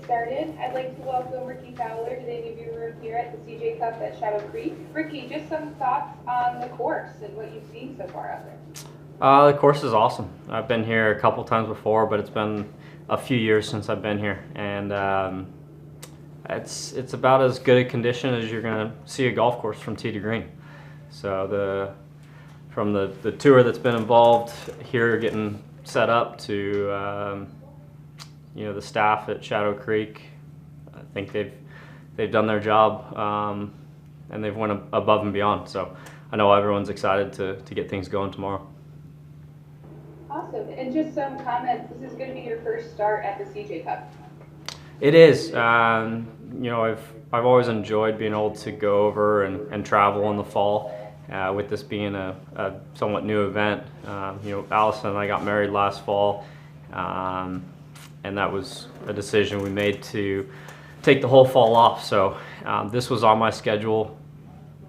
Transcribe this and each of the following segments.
started, I'd like to welcome Rickie Fowler to the interview room here at the CJ Cup at Shadow Creek. Rickie, just some thoughts on the course and what you've seen so far out there. The course is awesome. I've been here a couple times before, but it's been a few years since I've been here, and it's about as good a condition as you're going to see a golf course from tee to green. So from the tour that's been involved here, getting set up to the staff at Shadow Creek, I think they've done their job, and they've went above and beyond. So I know everyone's excited to get things going tomorrow. Awesome. And just some comments. This is going to be your first start at the CJ Cup. It is. I've always enjoyed being able to go over and travel in the fall. With this being a somewhat new event, Allison and I got married last fall, and that was a decision we made to take the whole fall off. So this was on my schedule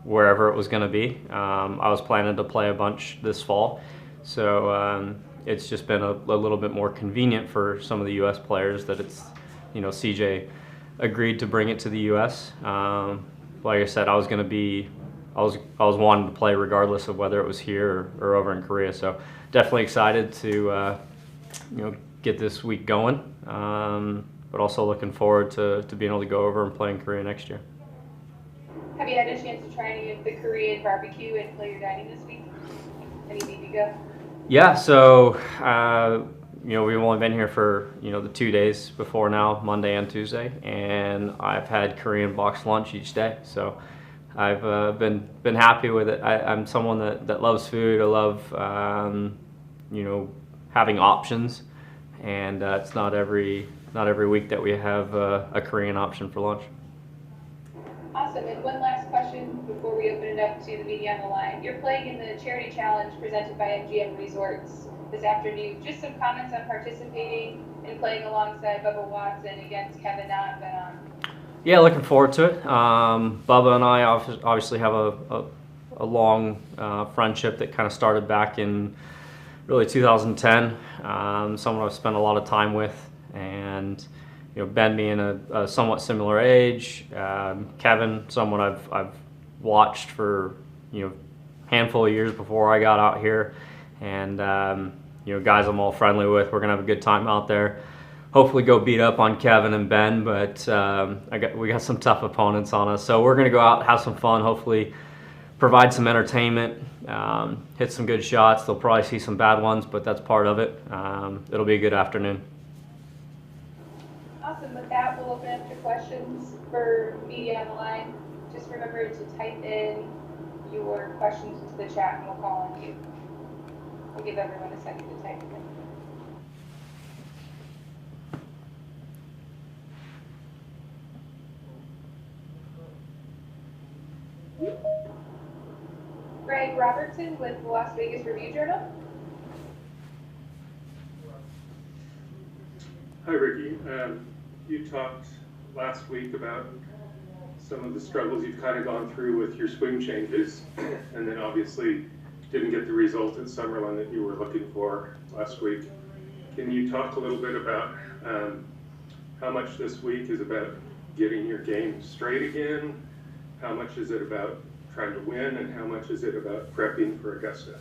wherever it was going to be. I was planning to play a bunch this fall, so it's just been a little bit more convenient for some of the U.S. players that CJ agreed to bring it to the U.S. Like I said, I was wanting to play regardless of whether it was here or over in Korea. So definitely excited to get this week going, but also looking forward to being able to go over and play in Korea next year. Have you had a chance to try any of the Korean barbecue and player dining this week? Any need to go? Yeah, so we've only been here for the 2 days before now, Monday and Tuesday, and I've had Korean box lunch each day. So I've been happy with it. I'm someone that loves food. I love having options, and it's not every week that we have a Korean option for lunch. Awesome. And one last question before we open it up to the media on the line. You're playing in the Charity Challenge presented by MGM Resorts this afternoon. Just some comments on participating and playing alongside Bubba Watson against Kevin Na and Ben An. Yeah, looking forward to it. Bubba and I obviously have a long friendship that kind of started back in really 2010. Someone I've spent a lot of time with, and Ben being a somewhat similar age, Kevin, someone I've watched for handful of years before I got out here, and guys I'm all friendly with. We're gonna have a good time out there. Hopefully go beat up on Kevin and Ben, but we got some tough opponents on us, so we're gonna go out, have some fun, hopefully provide some entertainment, hit some good shots. They'll probably see some bad ones, but that's part of it. It'll be a good afternoon. Awesome. With that, we'll open up to questions for media on the line. Just remember to type in your questions into the chat and we'll call on you. We'll give everyone a second to type in. Greg Robertson with the Las Vegas Review-Journal. Hi, Rickie. You talked last week about some of the struggles you've kind of gone through with your swing changes, and then obviously didn't get the result at Summerlin that you were looking for last week. Can you talk a little bit about how much this week is about getting your game straight again? How much is it about trying to win, and how much is it about prepping for Augusta?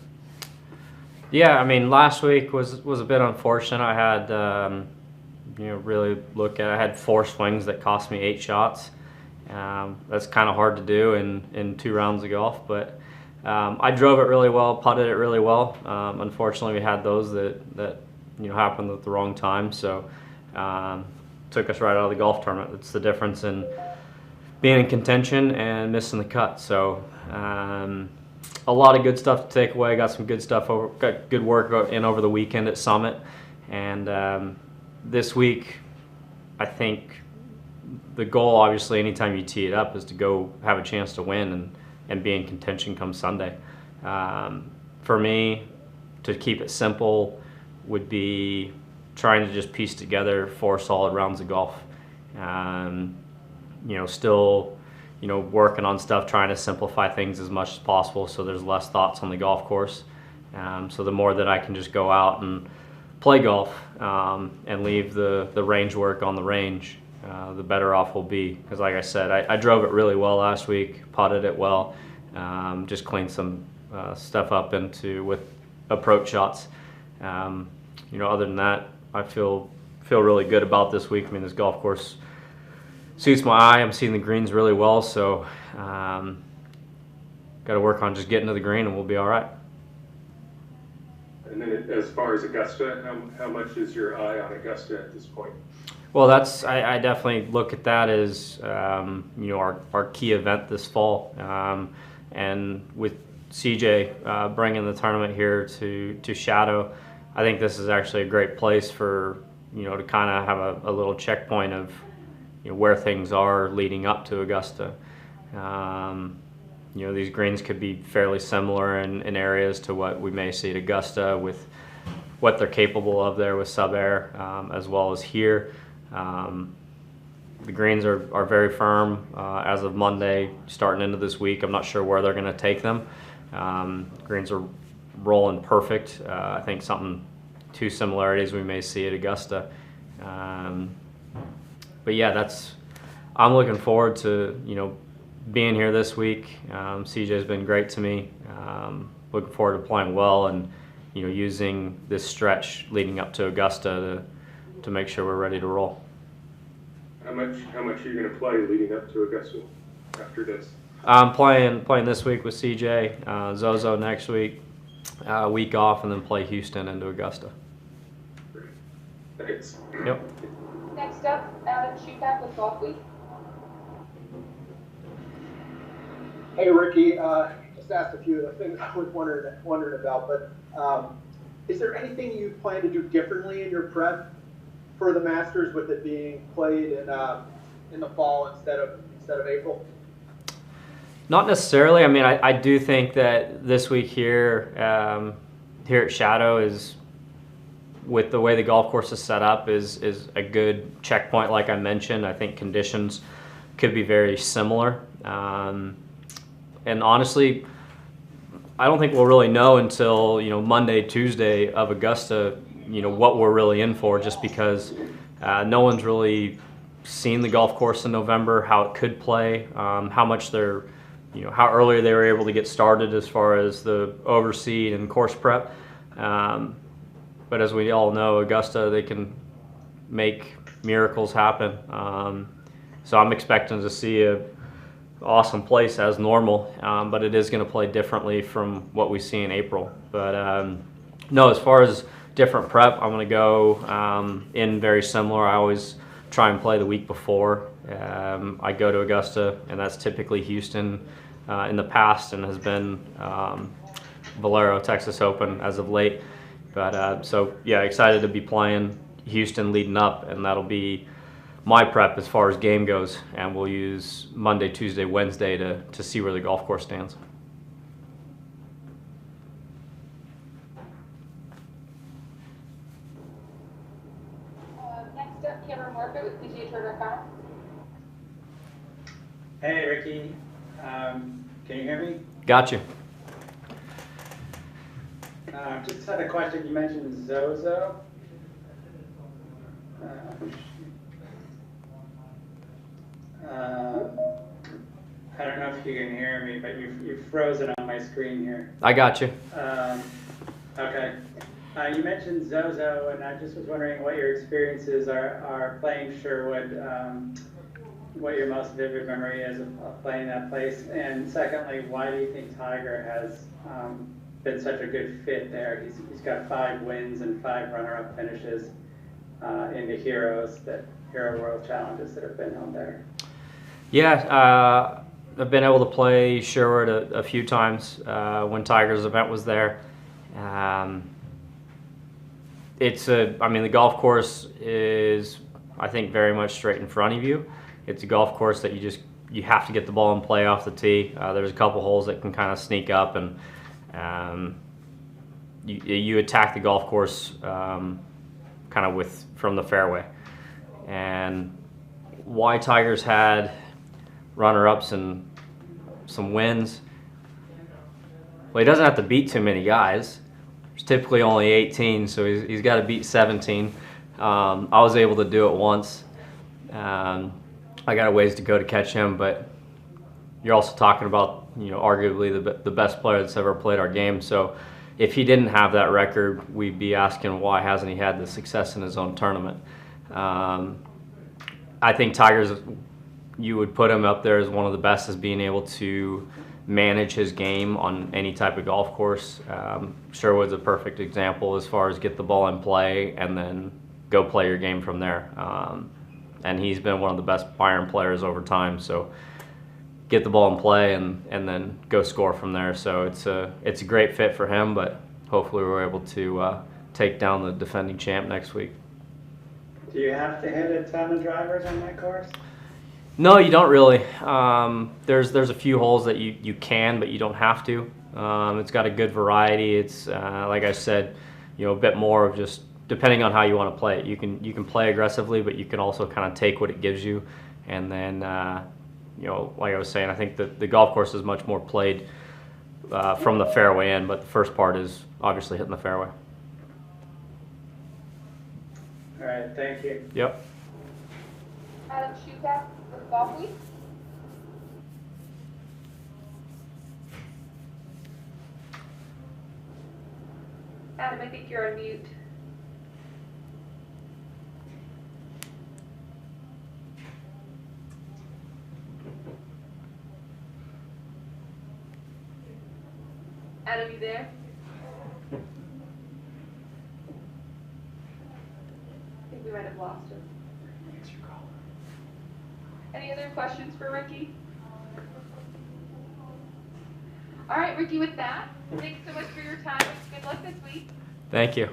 Yeah, I mean, last week was a bit unfortunate. I had I had 4 swings that cost me 8 shots. That's kind of hard to do in 2 rounds of golf, but I drove it really well, putted it really well. Unfortunately, we had those that happened at the wrong time, so took us right out of the golf tournament. It's the difference in being in contention and missing the cut. So a lot of good stuff to take away. Got some good stuff got good work in over the weekend at Summit, and this week I think the goal, obviously, anytime you tee it up, is to go have a chance to win and be in contention come Sunday. For me, to keep it simple would be trying to just piece together 4 solid rounds of golf. Still, working on stuff, trying to simplify things as much as possible so there's less thoughts on the golf course. So the more that I can just go out and play golf and leave the range work on the range, the better off we'll be. Because like I said, I drove it really well last week, putted it well, just cleaned some stuff up with approach shots. Other than that, I feel really good about this week. I mean, this golf course suits my eye. I'm seeing the greens really well, so got to work on just getting to the green, and we'll be all right. And then as far as Augusta, how much is your eye on Augusta at this point? Well, I definitely look at that as our key event this fall, and with CJ bringing the tournament here to Shadow, I think this is actually a great place for to kind of have a little checkpoint of where things are leading up to Augusta. These greens could be fairly similar in areas to what we may see at Augusta with what they're capable of there with sub-air, as well as here. The greens are very firm as of Monday, starting into this week. I'm not sure where they're going to take them. Greens are rolling perfect. I think two similarities we may see at Augusta. But yeah, I'm looking forward to being here this week. CJ's been great to me. Looking forward to playing well and using this stretch leading up to Augusta to make sure we're ready to roll. How much are you going to play leading up to Augusta after this? I'm playing this week with CJ, Zozo next week, week off, and then play Houston into Augusta. Great. Thanks. Yep. Next up, Adam Shupak with Golf Week. Hey, Rickie. Just asked a few of the things I was wondering about, but is there anything you plan to do differently in your prep for the Masters, with it being played in the fall instead of April? Not necessarily. I mean, I do think that this week here at Shadow is, with the way the golf course is set up, is a good checkpoint. Like I mentioned, I think conditions could be very similar. And honestly, I don't think we'll really know until Monday, Tuesday of Augusta, what we're really in for, just because no one's really seen the golf course in November, how it could play, how much how early they were able to get started as far as the overseed and course prep. But as we all know, Augusta, they can make miracles happen. So I'm expecting to see a awesome place as normal, but it is going to play differently from what we see in April. But no, as far as different prep, I'm going to go in very similar. I always try and play the week before I go to Augusta, and that's typically Houston in the past, and has been Valero Texas Open as of late. But so yeah, excited to be playing Houston leading up, and that'll be my prep as far as game goes, and we'll use Monday, Tuesday, Wednesday to see where the golf course stands. Next up, Cameron Morphet with PGA Tour.com. Hey, Rickie. Can you hear me? Got you. Just had a question. You mentioned Zozo. I don't know if you can hear me, but you've frozen on my screen here. I got you. Okay. You mentioned Zozo, and I just was wondering what your experiences are playing Sherwood, what your most vivid memory is of playing that place, and secondly, why do you think Tiger has been such a good fit there? He's got 5 wins and 5 runner-up finishes in the Hero World Challenges that have been on there. Yeah, I've been able to play Sherwood a few times when Tiger's event was there. I mean, the golf course is, I think, very much straight in front of you. It's a golf course that you have to get the ball in play off the tee. There's a couple holes that can kind of sneak up, and you attack the golf course kind of from the fairway. And why Tiger's had runner-ups and some wins, well, he doesn't have to beat too many guys. There's typically only 18, so he's got to beat 17. I was able to do it once. I got a ways to go to catch him, but you're also talking about, arguably the best player that's ever played our game. So if he didn't have that record, we'd be asking why hasn't he had the success in his own tournament. I think Tiger's, you would put him up there as one of the best as being able to manage his game on any type of golf course. Sherwood's a perfect example as far as get the ball in play and then go play your game from there. And he's been one of the best iron players over time. So get the ball in play and then go score from there. So it's a great fit for him, but hopefully we're able to take down the defending champ next week. Do you have to hit a ton of drivers on that course? No, you don't really. There's a few holes that you can, but you don't have to. It's got a good variety. It's like I said, a bit more of just depending on how you want to play it. You can play aggressively, but you can also kind of take what it gives you. And then, like I was saying, I think that the golf course is much more played from the fairway in, but the first part is obviously hitting the fairway. All right, thank you. Yep. Adam Shukak with Golf Week. Adam, I think you're on mute. Adam, you there? I think we might have lost him. Any other questions for Rickie? All right, Rickie, with that, thanks so much for your time. Good luck this week. Thank you.